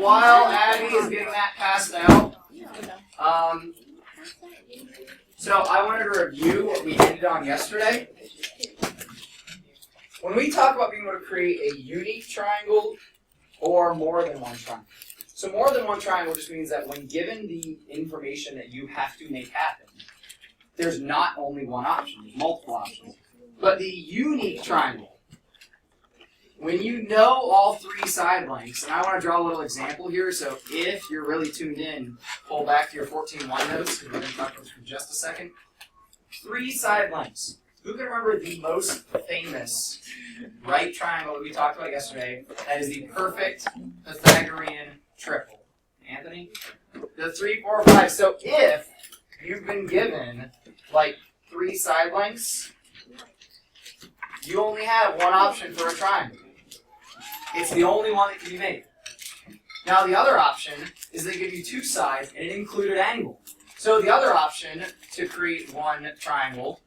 while Abby is getting that passed out, so I wanted to review what we ended on yesterday. When we talk about being able to create a unique triangle or more than one triangle. So more than one triangle just means that when given the information that you have to make happen, there's not only one option, there's multiple options. But the unique triangle, when you know all three side lengths, and I want to draw a little example here, so if you're really tuned in, pull back to your 14-1 notes, because we're going to talk about this for just a second. Three side lengths. Who can remember the most famous right triangle that we talked about yesterday? That is the perfect Pythagorean triple. Anthony? The 3, 4, 5. So if you've been given like three side lengths, you only have one option for a triangle. It's the only one that can be made. Now the other option is they give you two sides and an included angle. So the other option to create one triangle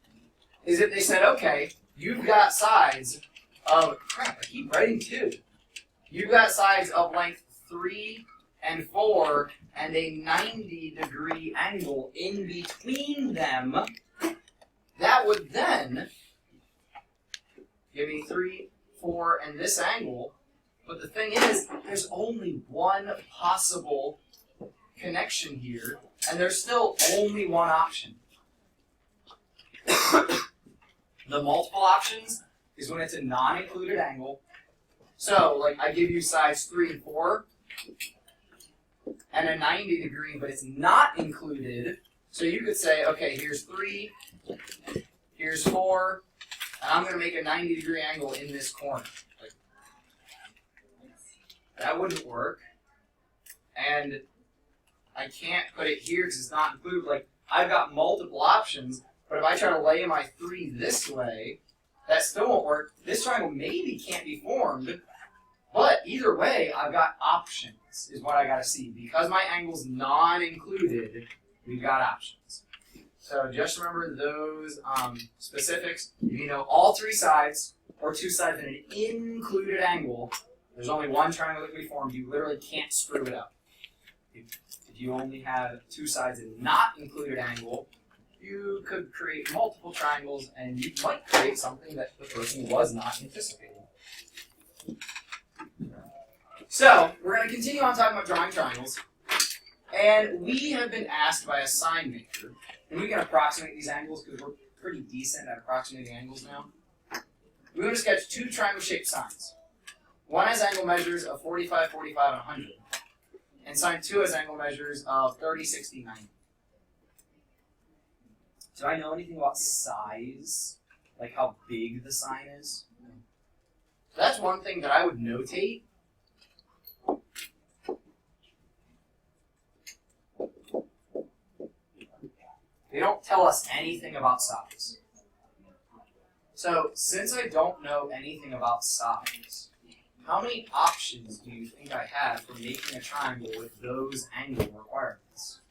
is if they said, okay, you've got sides of, crap, I keep writing 2. You've got sides of length 3 and 4 and a 90-degree angle in between them. That would then give me 3, 4, and this angle. But the thing is, there's only one possible connection here, and there's still only one option. The multiple options is when it's a non-included angle. So, like, I give you sides 3 and 4, and a 90-degree, but it's not included. So you could say, okay, here's 3, here's 4, and I'm going to make a 90-degree angle in this corner. That wouldn't work. And I can't put it here because it's not included. Like, I've got multiple options, but if I try to lay my 3 this way, that still won't work. This triangle maybe can't be formed, but either way, I've got options, is what I got to see. Because my angle's non-included, we've got options. So just remember those specifics. If you know all three sides, or two sides in an included angle, there's only one triangle that can be formed. You literally can't screw it up. If you only have two sides in not included angle, you could create multiple triangles, and you might create something that the person was not anticipating. So, we're going to continue on talking about drawing triangles. And we have been asked by a sign maker, and we can approximate these angles because we're pretty decent at approximating angles now. We're going to sketch two triangle-shaped signs. One has angle measures of 45, 45, and 100. And sign 2 has angle measures of 30, 60, 90. Do I know anything about size? Like how big the sign is? So that's one thing that I would notate. They don't tell us anything about size. So, since I don't know anything about size, how many options do you think I have for making a triangle with those angle requirements?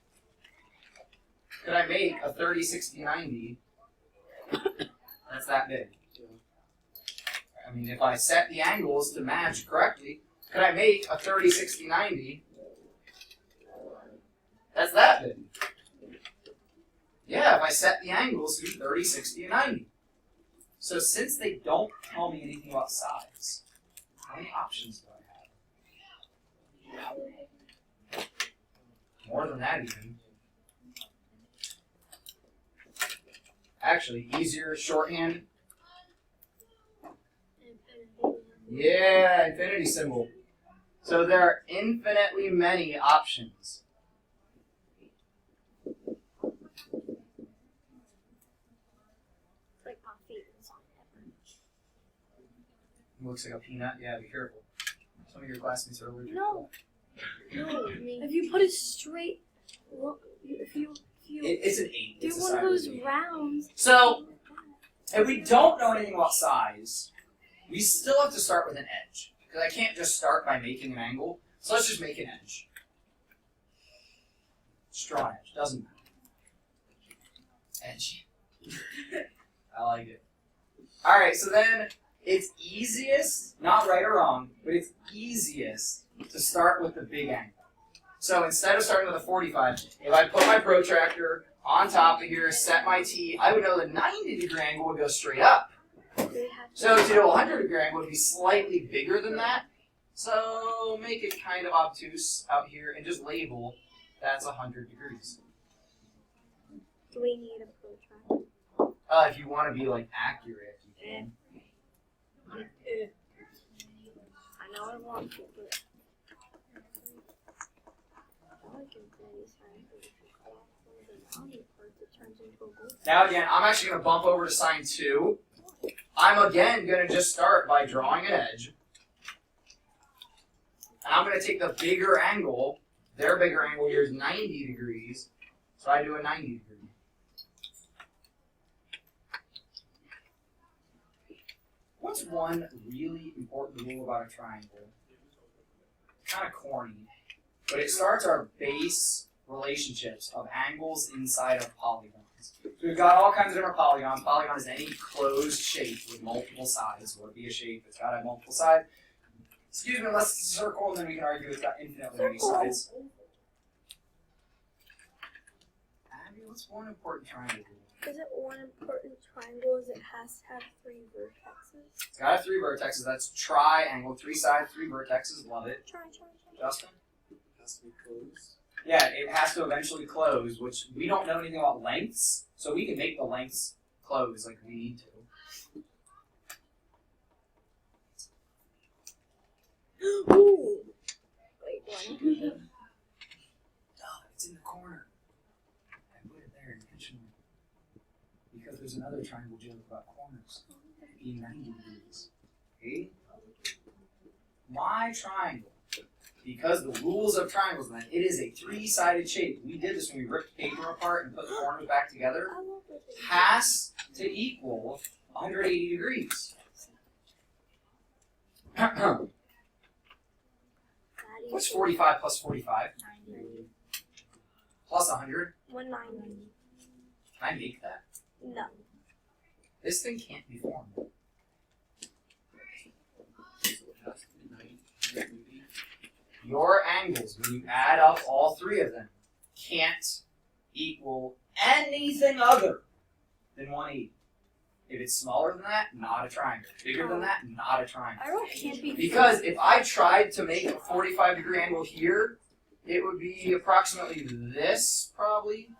Could I make a 30, 60, 90 that's that big? I mean, if I set the angles to match correctly, could I make a 30, 60, 90 that's that big? Yeah, if I set the angles to be 30, 60, and 90. So since they don't tell me anything about size, how many options do I have? More than that even. Actually, easier shorthand. Yeah, infinity symbol. So there are infinitely many options. Looks like a peanut. Yeah, be careful. Some of your classmates are allergic. No. If you put it straight, if you it's an 8. do It's one of those rounds. So, if we don't know anything about size, we still have to start with an edge. Because I can't just start by making an angle. So let's just make an edge. Straw edge. Doesn't matter. Edge. I like it. Alright, so then it's easiest, not right or wrong, but it's easiest to start with the big angle. So instead of starting with a 45, if I put my protractor on top of here, set my T, I would know the 90-degree angle would go straight up. So to do a 100-degree angle would be slightly bigger than that. So make it kind of obtuse out here and just label that's 100 degrees. Do we need a protractor? If you want to be like accurate, you can. I know I want to, but Now again, I'm actually going to bump over to sign 2. I'm again going to just start by drawing an edge. And I'm going to take the bigger angle. Their bigger angle here is 90 degrees. So I do a 90 degree. What's one really important rule about a triangle? Kind of corny, but it starts our base relationships of angles inside of polygons. So we've got all kinds of different polygons. Polygon is any closed shape with multiple sides. So it would be a shape that's got a multiple side. Excuse me, unless it's a circle, and then we can argue it's got infinitely many sides. Abby, what's one important triangle rule? Is it one important triangle is it has to have 3 vertexes? It's got 3 vertexes. That's triangle. 3 sides, 3 vertexes. Love it. Try. Justin? It has to be closed. Yeah, it has to eventually close, which we don't know anything about lengths, so we can make the lengths close like we need to. Ooh. Wait, one. It's in the corner. I put it there intentionally. Because there's another triangle joke about corners being 90 degrees. Okay? My triangle, because the rules of triangles, then, it is a 3-sided shape. We did this when we ripped paper apart and put the corners back together. I love this. Has to equal 180 degrees. What's 45 plus 45? 90. Plus 100? 190. Can I make that? No. This thing can't be formed. So it has to be 90. Your angles, when you add up all 3 of them, can't equal anything other than 180. If it's smaller than that, not a triangle. Bigger than that, not a triangle. I wrote can't be. Because if I tried to make a 45-degree angle here, it would be approximately this, probably.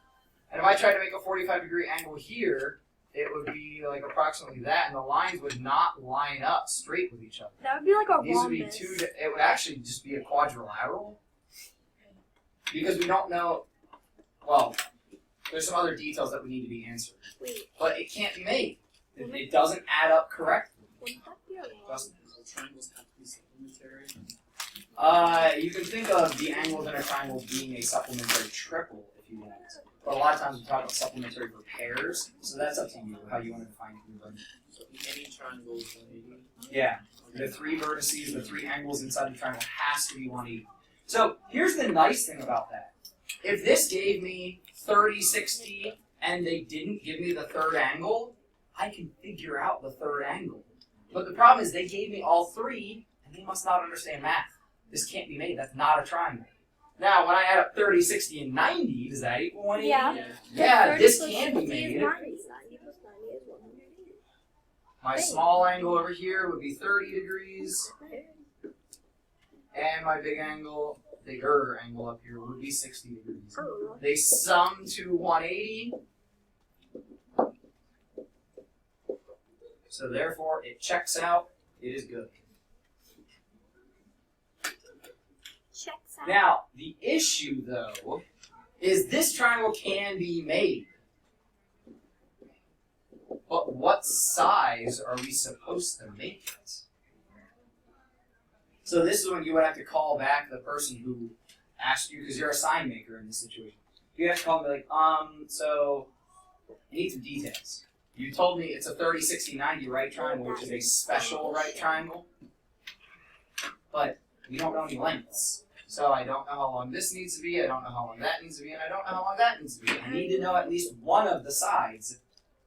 And if I tried to make a 45-degree angle here, it would be like approximately that, and the lines would not line up straight with each other. That would be like a These would be rhombus. it would actually just be a quadrilateral. Because we don't know, well, there's some other details that would need to be answered. Wait, But it can't be made. It doesn't add up correctly. wouldn't that be a rhombus? Justin? So triangles have to be supplementary. You can think of the angles in a triangle being a supplementary triple if you want. But a lot of times we talk about supplementary for pairs, so that's up to you how you want to define it. So any triangle is 180. Yeah, the 3 vertices, the 3 angles inside the triangle has to be 180. So here's the nice thing about that. If this gave me 30, 60, and they didn't give me the 3rd angle, I can figure out the 3rd angle. But the problem is they gave me all 3, and they must not understand math. This can't be made. That's not a triangle. Now, when I add up 30, 60, and 90, does that equal 180? Yeah. Yeah, this 30 can plus be 60 is made. 90. 90 plus 90 is 180. My small angle over here would be 30 degrees, and my bigger angle up here would be 60 degrees. Oh. They sum to 180. So therefore, it checks out. It is good. Checks out. Now, the issue, though, is this triangle can be made. But what size are we supposed to make it? So this is when you would have to call back the person who asked you, because you're a sign maker in this situation. You have to call and be like, so I need some details. You told me it's a 30, 60, 90 right triangle, which is a special right triangle. But we don't know any lengths. So I don't know how long this needs to be, I don't know how long that needs to be, and I don't know how long that needs to be. I need to know at least one of the sides.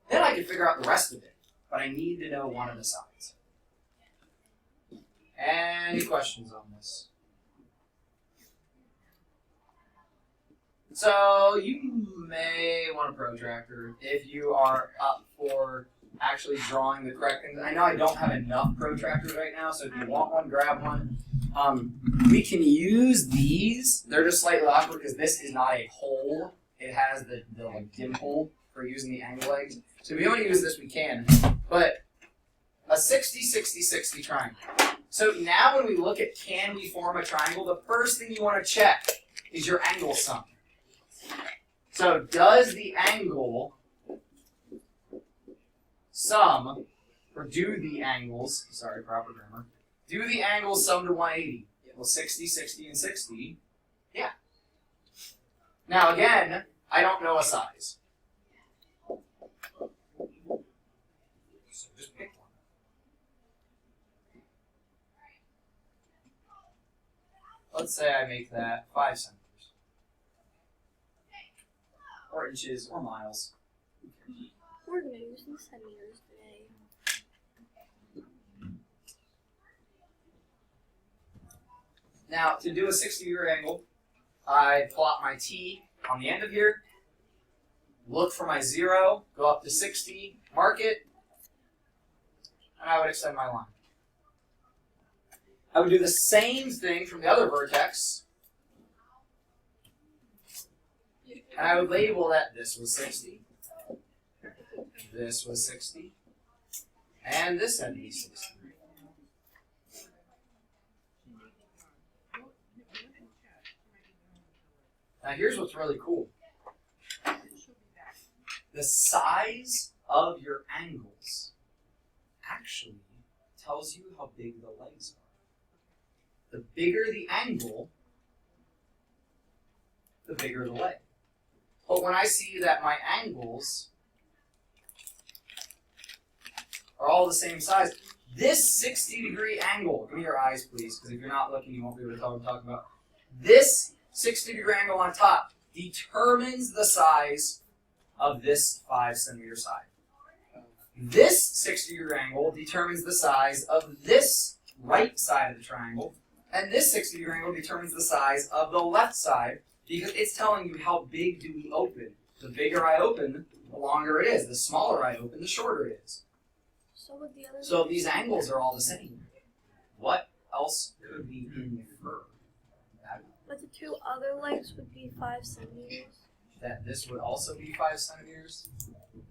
Then I can figure out the rest of it. But I need to know one of the sides. Any questions on this? So you may want a protractor if you are up for actually drawing the correct things. I know I don't have enough protractors right now, so if you want one, grab one. We can use these. They're just slightly awkward because this is not a hole. It has the like dimple for using the angle legs. So if you want to use this, we can. But a 60-60-60 triangle. So now when we look at can we form a triangle, the first thing you want to check is your angle sum. So does the angle sum, or do the angles, sorry, proper grammar, do the angles sum to 180? Well, 60, 60, and 60, yeah. Now again, I don't know a size. So just pick one. Let's say I make that 5 centimeters. Or inches, or miles. We're gonna use some centimeters today. Now, to do a 60-degree angle, I plot my T on the end of here, look for my 0, go up to 60, mark it, and I would extend my line. I would do the same thing from the other vertex, and I would label that this was 60, this was 60, and this had to be 60. Now here's what's really cool. The size of your angles actually tells you how big the legs are. The bigger the angle, the bigger the leg. But when I see that my angles are all the same size, this 60-degree angle, give me your eyes please, because if you're not looking you won't be able to tell what I'm talking about. This 60-degree angle on top determines the size of this 5 centimeter side. This 60-degree angle determines the size of this right side of the triangle, and this 60-degree angle determines the size of the left side, because it's telling you how big do we open. The bigger I open, the longer it is. The smaller I open, the shorter it is. So would the other. So if these angles are all the same, what else could we infer? But the two other legs would be 5 centimeters. That this would also be 5 centimeters,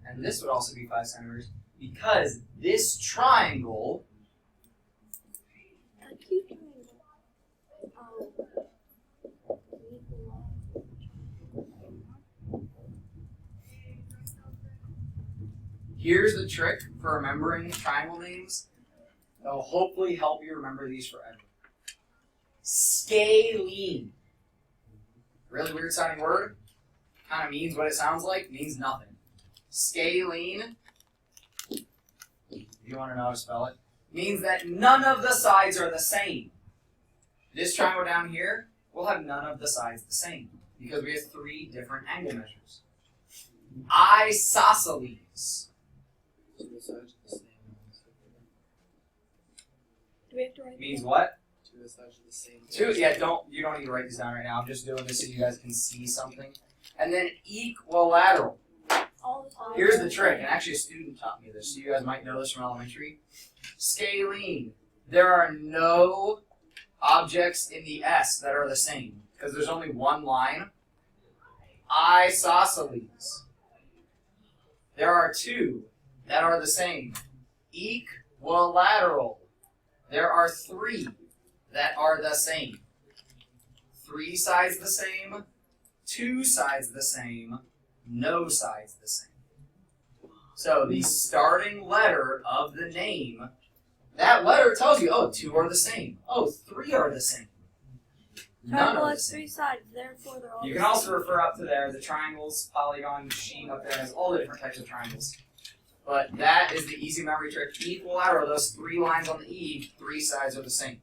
and this would also be 5 centimeters, because this triangle, A cute triangle. here's the trick for remembering triangle names. That'll hopefully help you remember these forever. Scalene. Really weird sounding word. Kind of means what it sounds like, means nothing. Scalene, if you want to know how to spell it, means that none of the sides are the same. This triangle down here will have none of the sides the same, because we have 3 different angle measures. Isosceles. Two sides are the same. Do we have to write Means that? what? Two sides are the same. Yeah, you don't need to write this down right now. I'm just doing this so you guys can see something. And then equilateral. All the time. Here's the trick, and actually a student taught me this, so you guys might know this from elementary. Scalene. There are no objects in the S that are the same, because there's only one line. Isosceles. There are 2 that are the same. Equilateral. There are 3 that are the same. 3 sides the same, 2 sides the same, no sides the same. So the starting letter of the name, that letter tells you, oh, 2 are the same. Oh, 3 are the same. None Triangle are the has same. 3 sides, therefore they're all You the can same. also refer up to there, the triangles, polygon sheet up there has all the different types of triangles. But that is the easy memory trick. Equilateral, those 3 lines on the E, 3 sides are the same.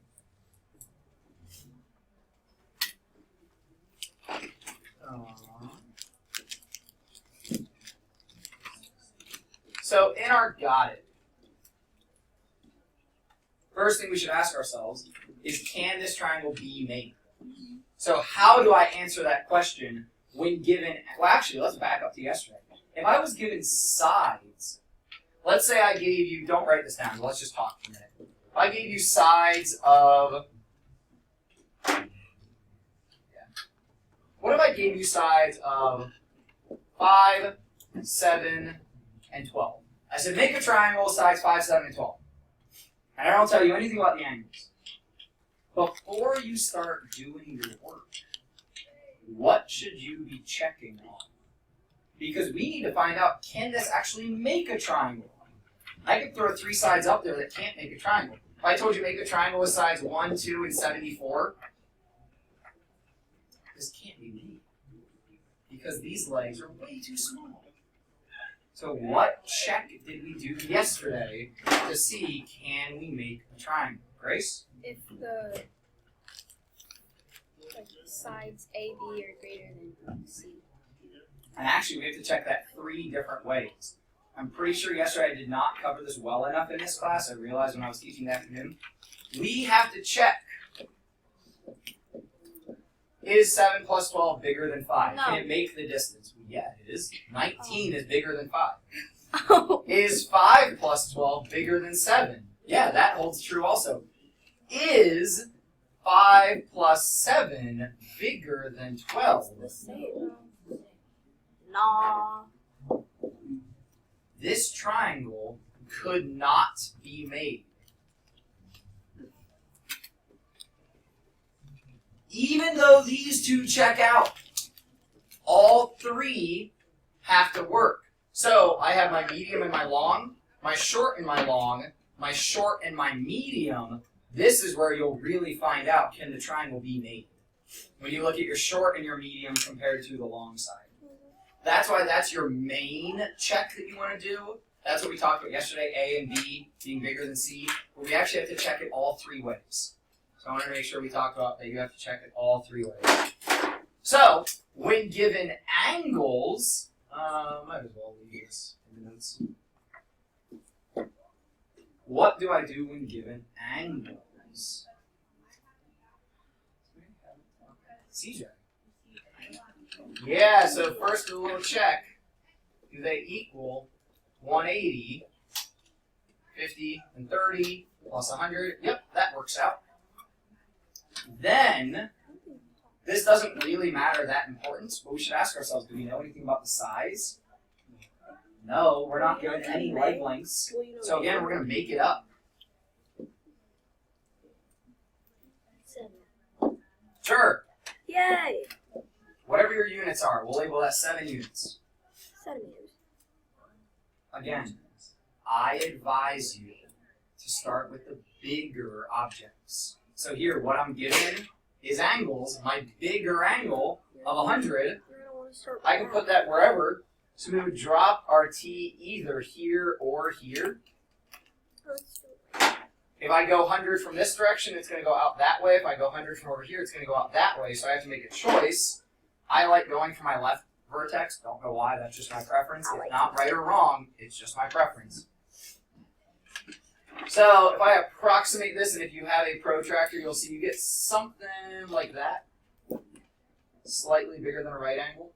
So in our got it, first thing we should ask ourselves is, can this triangle be made? So how do I answer that question when given, well actually, let's back up to yesterday. If I was given sides, let's say I gave you, don't write this down, let's just talk for a minute. If I gave you sides of, what if I gave you sides of 5, 7, and 12? I said make a triangle sides 5, 7, and 12. And I don't tell you anything about the angles. Before you start doing your work, what should you be checking on? Because we need to find out, can this actually make a triangle? I could throw 3 sides up there that can't make a triangle. If I told you make a triangle with sides 1, 2, and 74, this can't be me. Because these legs are way too small. So what check did we do yesterday to see, can we make a triangle? Grace? If the sides A, B are greater than C. And actually, we have to check that 3 different ways. I'm pretty sure yesterday I did not cover this well enough in this class. I realized when I was teaching that afternoon. We have to check, is 7 plus 12 bigger than 5? No. Can it make the distance? Yeah, it is. 19 is bigger than 5. Oh. Is 5 plus 12 bigger than 7? Yeah, that holds true also. Is 5 plus 7 bigger than 12? The same. Nah. This triangle could not be made. Even though these 2 check out, all 3 have to work. So I have my medium and my long, my short and my long, my short and my medium. This is where you'll really find out, can the triangle be made? When you look at your short and your medium compared to the long side. That's why that's your main check that you want to do. That's what we talked about yesterday, A and B being bigger than C. But we actually have to check it all 3 ways. So I want to make sure we talk about that you have to check it all 3 ways. So, when given angles, might as well leave this in the notes. What do I do when given angles? CJ. Yeah, so first do a little check. Do they equal 180, 50, and 30, plus 100? Yep, that works out. Then, this doesn't really matter that important, but we should ask ourselves, do we know anything about the size? No, we're not given any leg lengths. So again, we're going to make it up. 7. Sure, Yay! whatever your units are, we'll label that 7 units. Centimeters. Again, I advise you to start with the bigger objects. So here, what I'm given is angles. My bigger angle of 100, You're gonna want to start with I can put that wherever. So we would drop our T either here or here. If I go 100 from this direction, it's going to go out that way. If I go 100 from over here, it's going to go out that way. So I have to make a choice. I like going for my left vertex. Don't know why. That's just my preference. It's not right or wrong. It's just my preference. So if I approximate this, and if you have a protractor, you'll see you get something like that. Slightly bigger than a right angle.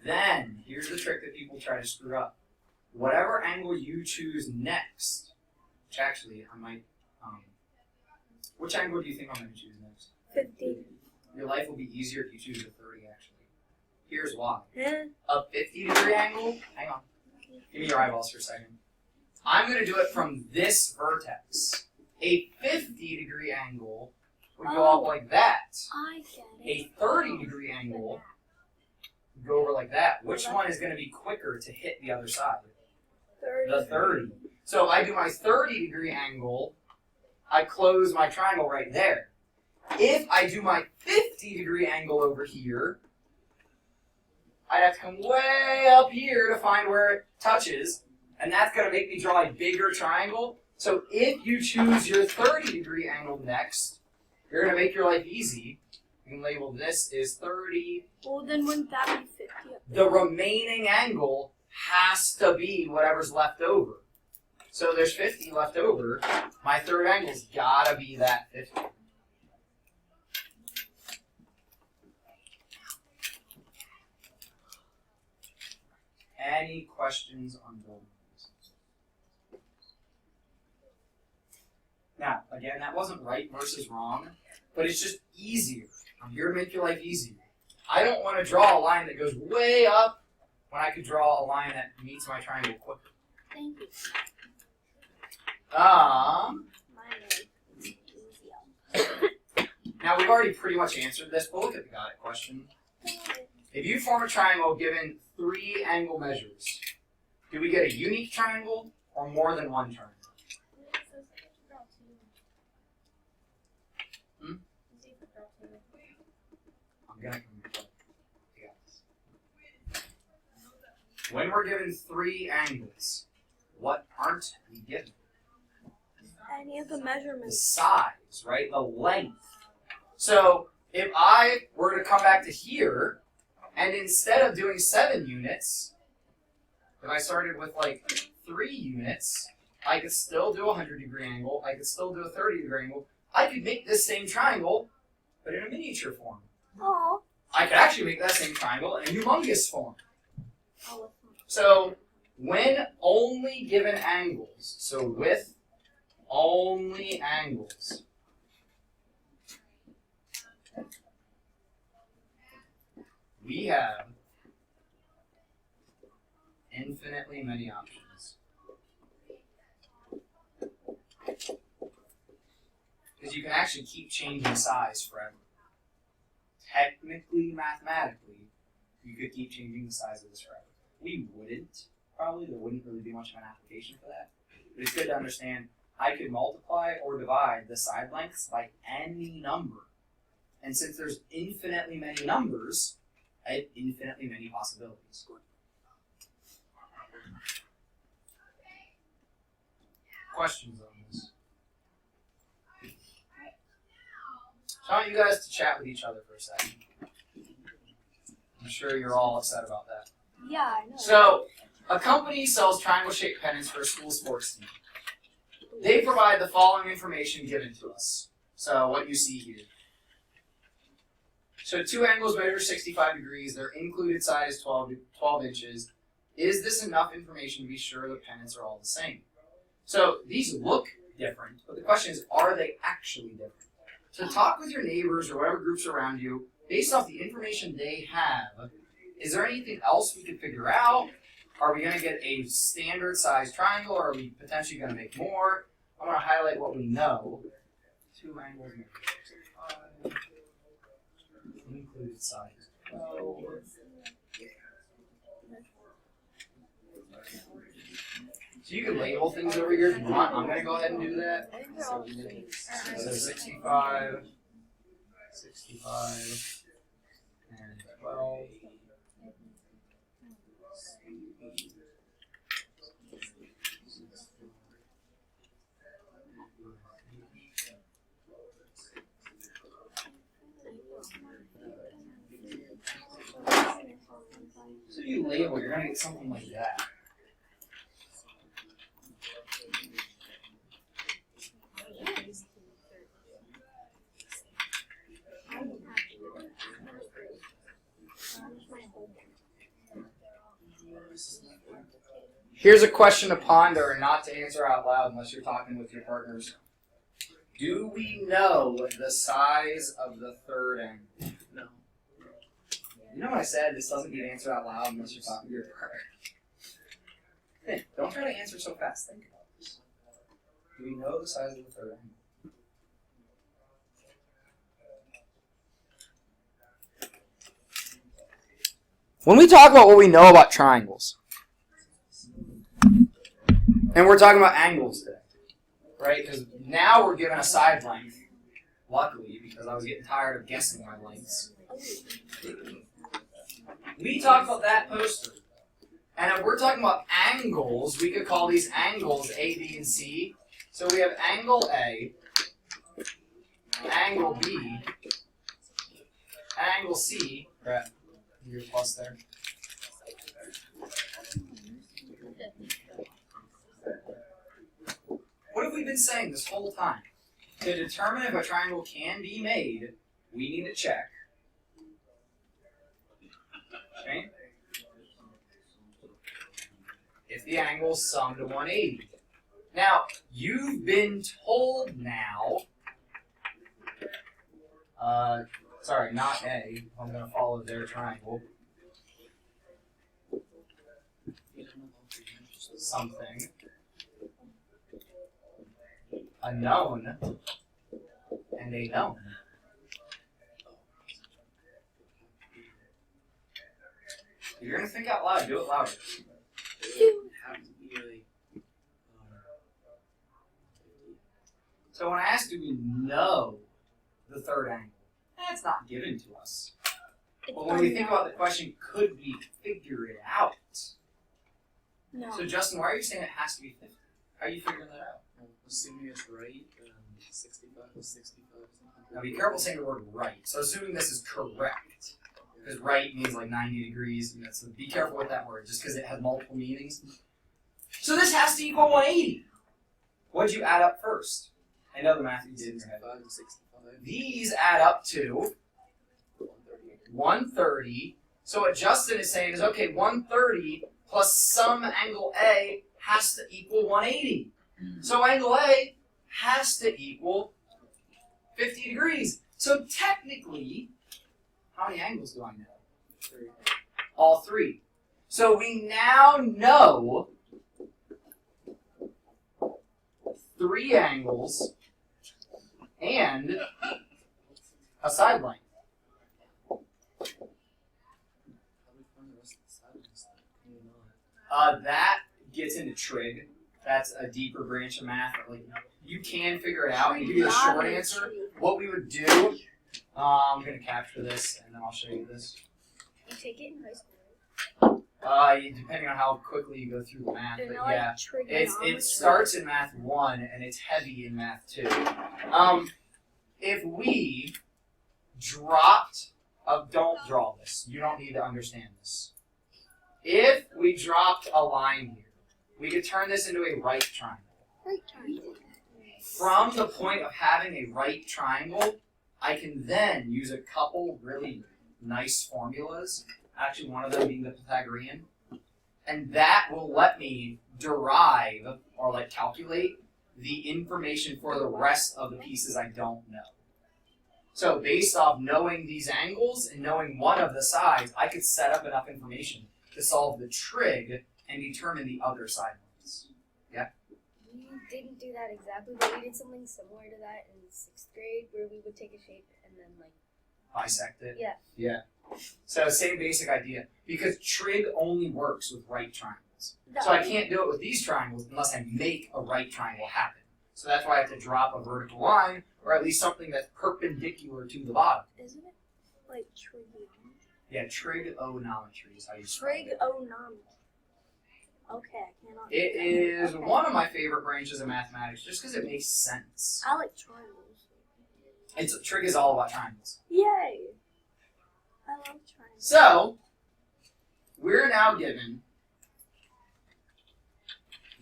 Then, here's the trick that people try to screw up. Whatever angle you choose next, which actually I might, which angle do you think I'm going to choose next? 50. Your life will be easier if you choose a 30, actually. Here's why. Yeah. A 50-degree angle, hang on, give me your eyeballs for a second. I'm going to do it from this vertex. A 50-degree angle would go up like that. I get it. A 30-degree angle would go over like that. Which one is going to be quicker to hit the other side? 30. The 30. So if I do my 30-degree angle, I close my triangle right there. If I do my 50-degree angle over here, I'd have to come way up here to find where it touches, and that's going to make me draw a bigger triangle. So if you choose your 30-degree angle next, you're going to make your life easy. You can label this is 30. Well, then wouldn't that be 50? The remaining angle has to be whatever's left over. So there's 50 left over. My third angle's got to be that 50. Any questions on building? Now, again, that wasn't right versus wrong, but it's just easier. I'm here to make your life easier. I don't want to draw a line that goes way up when I could draw a line that meets my triangle quicker. Thank you. Um, Mine is now we've already pretty much answered this, but look at the got it question. If you form a triangle given 3 angle measures, do we get a unique triangle or more than one triangle? I'm gonna come back. You got this. When we're given 3 angles, what aren't we given? Any of the The measurements. size, right? The length. So if I were to come back to here, and instead of doing 7 units, if I started with like 3 units, I could still do a 100-degree angle. I could still do a 30-degree angle. I could make this same triangle, but in a miniature form. Oh. I could actually make that same triangle in a humongous form. So when only given angles, so with only angles, we have infinitely many options. Because you can actually keep changing size forever. Technically, mathematically, you could keep changing the size of this forever. We wouldn't, probably. There wouldn't really be much of an application for that. But it's good to understand I could multiply or divide the side lengths by any number. And since there's infinitely many numbers, I have infinitely many possibilities. Questions on this? So I want you guys to chat with each other for a second. I'm sure you're all upset about that. Yeah, I know. So, a company sells triangle-shaped pennants for a school sports team. They provide the following information given to us. So, what you see here. So, 2 angles measure 65 degrees. Their included side is 12 inches. Is this enough information to be sure the pennants are all the same? So, these look different, but the question is, are they actually different? So, talk with your neighbors or whatever groups around you. Based off the information they have, is there anything else we could figure out? Are we going to get a standard size triangle, or are we potentially going to make more? I'm going to highlight what we know. 2 angles, included size 12. So you can label things over here if you want. I'm going to go ahead and do that. So 65, and 12. So you label, you're going to get something like that. Here's a question to ponder and not to answer out loud unless you're talking with your partners. Do we know the size of the third angle? No. You know what I said? This doesn't get answered out loud unless you're talking to your partner. Think. Don't try to answer so fast. Think about this. Do we know the size of the third angle? When we talk about what we know about triangles, and we're talking about angles today, right? Because now we're given a side length, luckily, because I was getting tired of guessing my lengths. We talked about that poster. And if we're talking about angles, we could call these angles A, B, and C. So we have angle A, angle B, angle C. Brett, your plus there. What have we been saying this whole time? To determine if a triangle can be made, we need to check. Okay? if the angles sum to 180. Now, you've been told now, sorry, not A, I'm going to follow their triangle, You don't know all three angles. something, a known, and a known. If you're going to think out loud, do it louder. It would have to be like 50. So when I asked, do we know the third angle? That's not given to us. But when we think about the question, could we figure it out? No. So Justin, why are you saying it has to be 50? How are you figuring that out? Well, assuming it's right, 65 is 65. Now be careful saying the word right. So assuming this is correct, because right means like 90 degrees, you know, so be careful with that word, just because it has multiple meanings. So this has to equal 180. What'd you add up first? I know the math you did in your head. 65 and 65. These add up to 130. 130. So what Justin is saying is, okay, 130 plus some angle A has to equal 180. So angle A has to equal 50 degrees. So technically, how many angles do I know? 3. All three. So we now know 3 angles and a side length. How do we find the rest of the sides? Can you know it? That gets into trig. That's a deeper branch of math. Like you can figure it out. And give you a short answer. What we would do, I'm gonna capture this and then I'll show you this. You take it in high school. Depending on how quickly you go through the math, They're but not yeah. like trigonometry. It starts in math 1 and it's heavy in math 2. If we dropped, don't draw this. You don't need to understand this. If we dropped a line here, we could turn this into a right triangle. Right triangle. From the point of having a right triangle, I can then use a couple really nice formulas. Actually, one of them being the Pythagorean. And that will let me derive or like calculate the information for the rest of the pieces I don't know. So based off knowing these angles and knowing one of the sides, I could set up enough information to solve the trig and determine the other side lengths. We didn't do that exactly, but we did something similar to that in 6th grade where we would take a shape and then like Bisect it. Yeah. Yeah. So same basic idea. Because trig only works with right triangles. So I can't do it with these triangles unless I make a right triangle happen. So that's why I have to drop a vertical line, or at least something that's perpendicular to the bottom. Isn't it like trigonometry? Yeah, trigonometry is how you spell it. Trigonometry. Okay, I cannot. It do that. is Okay. one of my favorite branches of mathematics, just because it makes sense. I like triangles. Trig is all about triangles. Yay! I love triangles. So, we're now given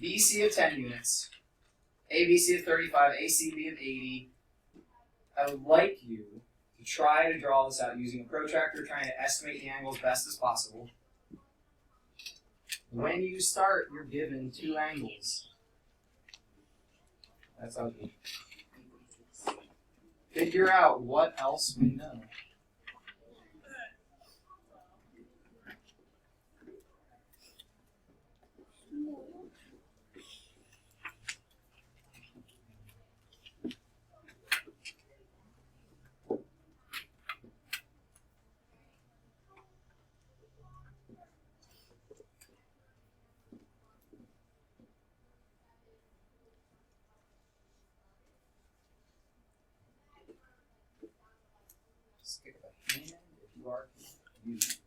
BC of 10 units, ABC of 35, ACB of 80. I would like you to try to draw this out using a protractor, trying to estimate the angle as best as possible. When you start, you're given 2 angles. That's ugly. Figure out what else we know. Stick a hand if you are confused.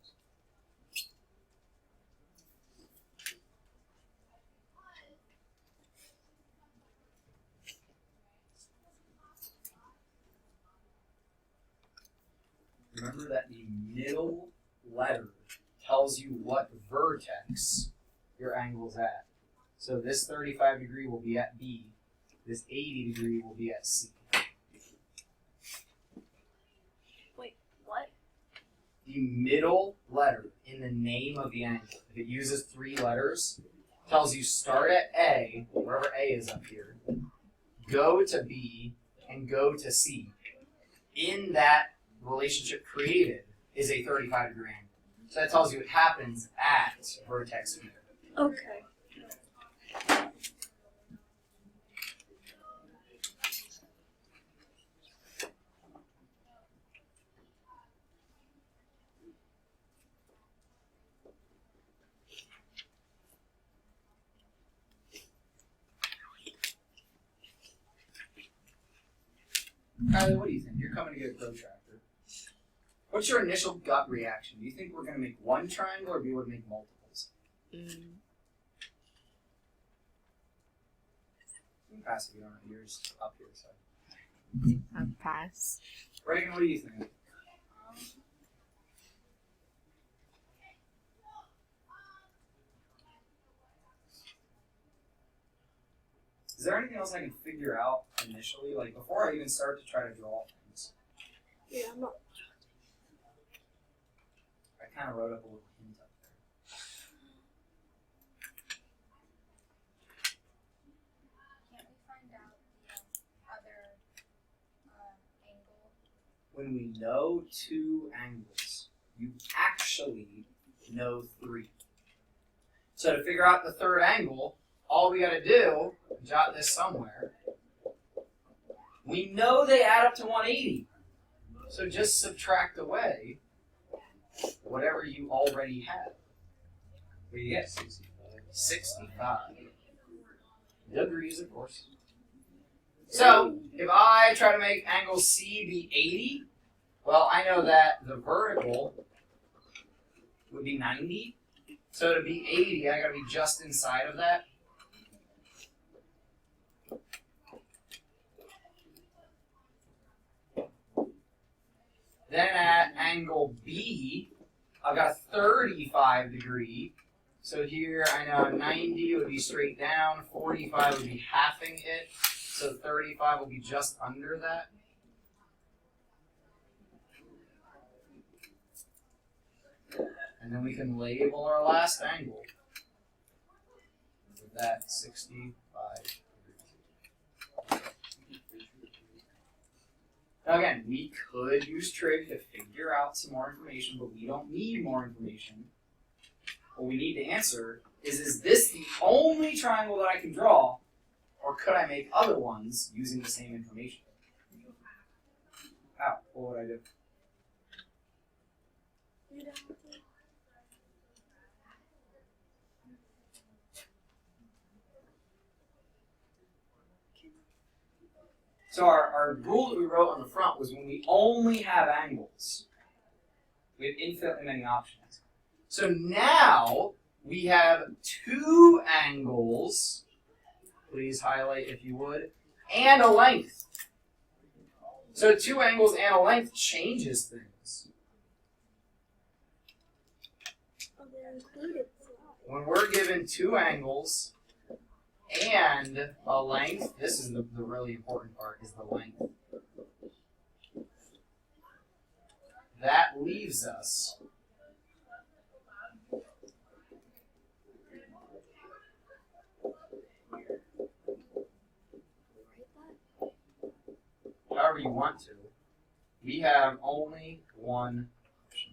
Remember that the middle letter tells you what vertex your angle's at. So this 35 degree will be at B. This 80 degree will be at C. What? The middle letter in the name of the angle, if it uses 3 letters, tells you start at A, wherever A is up here, go to B, and go to C. In that relationship created is a 35-degree angle. So that tells you it happens at vertex B. Okay. Kylie, what do you think? You're coming to get a protractor. What's your initial gut reaction? Do you think we're going to make one triangle or we would make multiples? You can pass if you don't have yours up here. So. I'll pass. Reagan, what do you think? Is there anything else I can figure out initially, like before I even start to try to draw things? Yeah, I'm not. I kind of wrote up a little hint up there. Can't we find out the other angle? When we know two angles, you actually know three. So to figure out the third angle, all we got to do, jot this somewhere, we know they add up to 180. So just subtract away whatever you already have. What do you get? 65 degrees, of course. So if I try to make angle C be 80, well, I know that the vertical would be 90. So to be 80, I got to be just inside of that. Then at angle B, I've got a 35 degree. So here I know 90 would be straight down, 45 would be halving it, so 35 will be just under that. And then we can label our last angle with that 65 degrees. Now again, we could use trig to figure out some more information, but we don't need more information. What we need to answer is this the only triangle that I can draw, or could I make other ones using the same information? How? What would I do? So our rule that we wrote on the front was when we only have angles, we have infinitely many options. So now we have two angles, please highlight if you would, and a length. So two angles and a length changes things. Oh, they're included. When we're given two angles and a length, this is the really important part, is the length. That leaves us however you want to. We have only one option.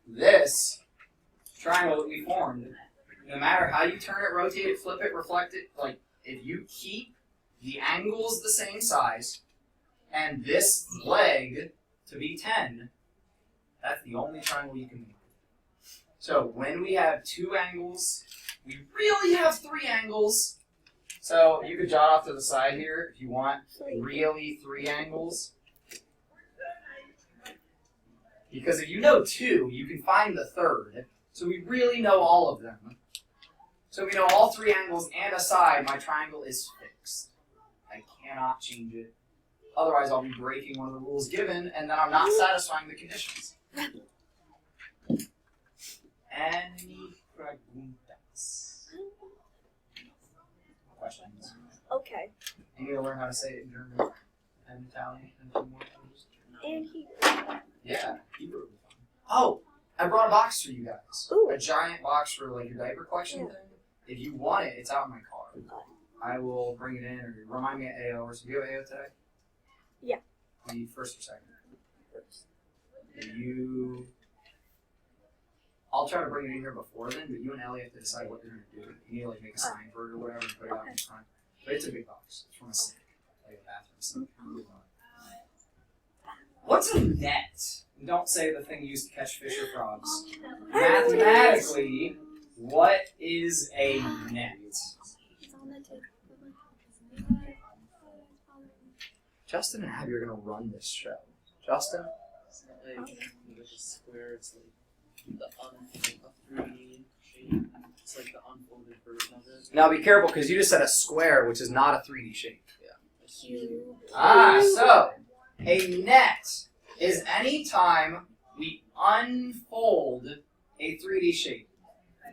This triangle that we formed, no matter how you turn it, rotate it, flip it, reflect it, like if you keep the angles the same size and this leg to be 10, that's the only triangle you can make. So when we have two angles, we really have three angles. So you could jot off to the side here if you want really three angles. Because if you know two, you can find the third. So we really know all of them. So we know all three angles and a side, my triangle is fixed. I cannot change it. Otherwise I'll be breaking one of the rules given, and then I'm not satisfying the conditions. Any preguntas? Questions? Okay. You need to learn how to say it in German and Italian and some more languages. And he. Yeah, Hebrew would be fun. Oh, I brought a box for you guys. Ooh. A giant box for like your diaper collection Yeah. thing. If you want it, it's out in my car. I will bring it in or remind me at AO. Or so do you have AO today? Yeah. The first or second? You. I'll try to bring it in here before then, but you and Ellie have to decide what you're gonna do. You need to like make a sign for it or whatever and put it out in front. But it's a big box. It's from a sink, like a bathroom sink. What's a net? Don't say the thing used to catch fish or frogs. Mathematically, what is a net? It's on the table. Justin and Abby are gonna run this show. Justin? It's not like with a square, it's like the a 3D shape. It's like the unfolded version of it. Now be careful because you just said a square, which is not a 3D shape. A cube. So a net is any time we unfold a 3D shape.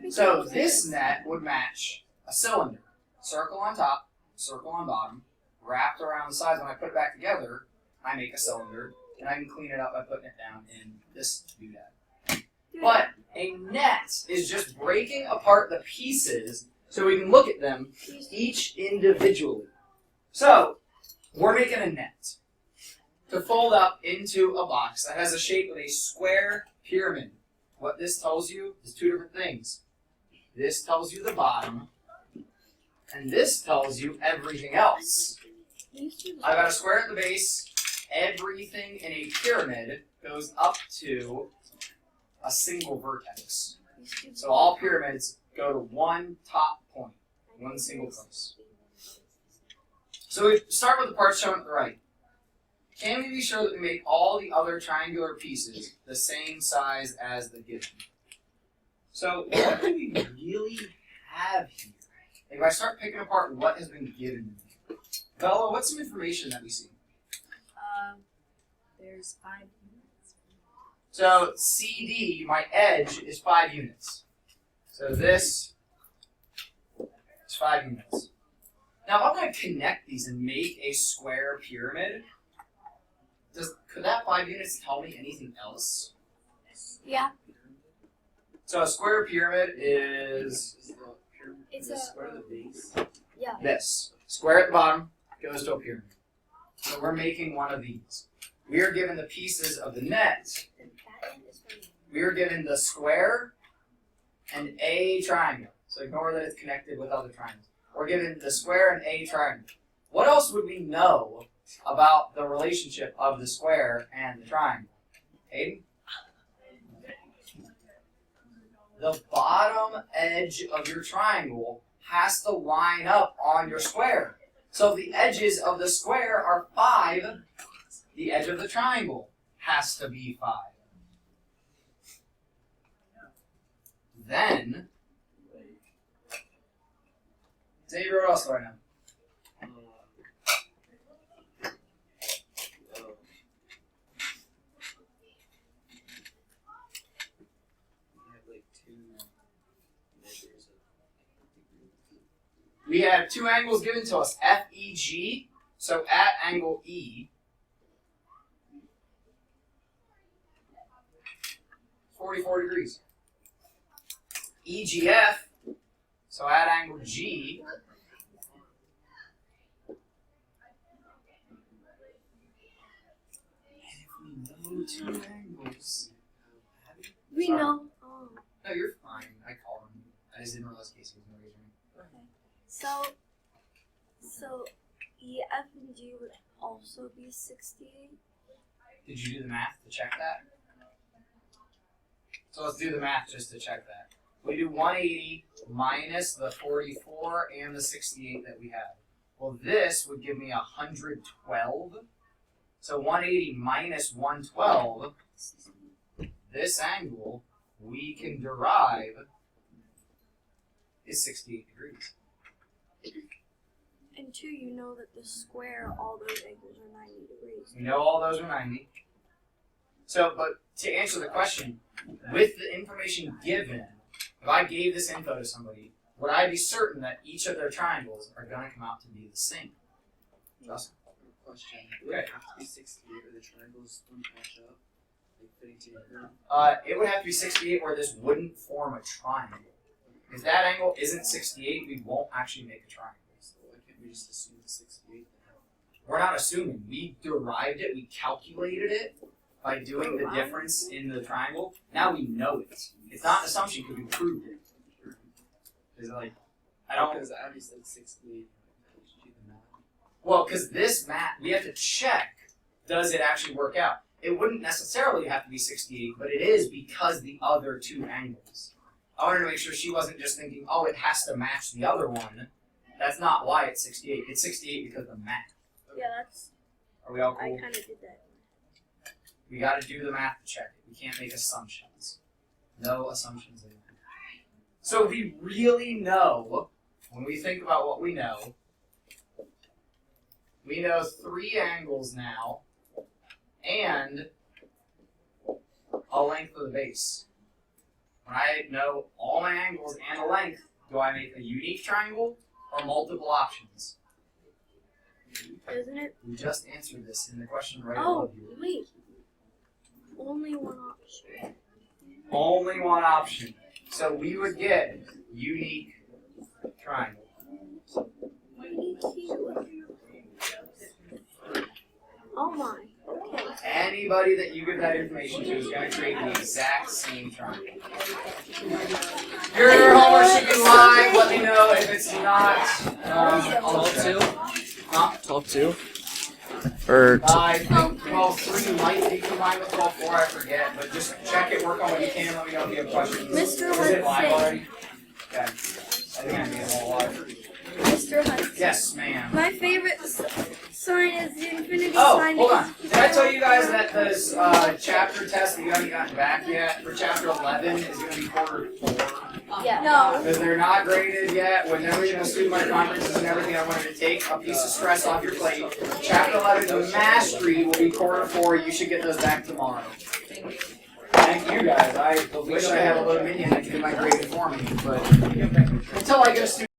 So this net would match a cylinder. Circle on top, circle on bottom, wrapped around the sides. When I put it back together, I make a cylinder, and I can clean it up by putting it down in this doodad. But a net is just breaking apart the pieces so we can look at them each individually. So, we're making a net to fold up into a box that has a shape of a square pyramid. What this tells you is two different things. This tells you the bottom, and this tells you everything else. I've got a square at the base. Everything in a pyramid goes up to a single vertex. So all pyramids go to one top point, one single place. So we start with the part shown at the right. Can we be sure that we make all the other triangular pieces the same size as the given? So what do we really have here? If I start picking apart what has been given to me. Bella, what's some information that we see? There's 5 units. So CD, my edge, is 5 units. So this is 5 units. Now if I'm going to connect these and make a square pyramid, could that 5 units tell me anything else? Yeah. So a square pyramid is Is the pyramid It's the a, square the base? Yeah. this. Square at the bottom goes to a pyramid. So we're making one of these. We are given the pieces of the net. That end is from We are given the square and a triangle. So ignore that it's connected with other triangles. We're given the square and a triangle. What else would we know about the relationship of the square and the triangle? Aiden? The bottom edge of your triangle has to line up on your square. So if the edges of the square are 5, the edge of the triangle has to be 5. Then, Xavier, what else do I know? We have 2 angles given to us, FEG. So at angle E, 44 degrees. EGF, so at angle G, and if we know 2 angles, We Sorry. know. Oh. no, you're fine. I called him. I just didn't realize Casey was going to raise your hand. So E, F, and G would also be 68. Did you do the math to check that? So let's do the math just to check that. We do 180 minus the 44 and the 68 that we have. Well, this would give me 112. So 180 minus 112, this angle we can derive is 68 degrees. And 2, you know that the square, all those angles are 90 degrees. We know all those are 90. So, but to answer the question, with the information given, if I gave this info to somebody, would I be certain that each of their triangles are going to come out to be the same? Justin? Question. Would it have to be 68 or the triangles wouldn't match up? like fitting together? It would have to be 68 where this wouldn't form a triangle. If that angle isn't 68, we won't actually make a triangle. So why can't we just assume it's 68 then? We're not assuming. We derived it. We calculated it by doing the difference in the triangle. Now we know it. It's not an assumption because we proved it. Is it like, I don't. Because Abby said 68. I should do the math. Well, because this math, we have to check. Does it actually work out? It wouldn't necessarily have to be 68, but it is because the other two angles. I wanted to make sure she wasn't just thinking, oh, it has to match the other one. That's not why it's 68. It's 68 because of the math. Yeah, that's. Are we all I cool? kind of did that. We got to do the math to check it. We can't make assumptions. No assumptions. So we really know, when we think about what we know 3 angles now and a length of the base. When I know all my angles and a length, do I make a unique triangle or multiple options? Isn't it? We just answered this in the question right Oh, above you. wait. Only one option. Only one option. So we would get unique triangle. Oh my. Okay. Anybody that you give that information to is going to create the exact same triangle. Your homework should be live. Let me know if it's not. I'll check. 12-2? Huh? 12-2? Or I think 12-3 might be combined with 12-4. I forget, but just check it. Work on what you can. Let me know if you have questions. Mr. Is it live Hudson. already? Okay. I think I'm being all live. Mr. Hudson. Yes, ma'am. My favorite sign is the infinity Oh, sign. hold on. Did I tell you guys that this chapter test that you haven't gotten back yet for chapter 11 is going to be quarter 4? Yeah. No. Because they're not graded yet. When they're going to student my conferences and everything, I wanted to take a piece of stress off your plate. Chapter 11, the mastery, will be quarter 4. You should get those back tomorrow. Thank you guys. I wish I had a little minion that could do my grading for me, but until I get a student.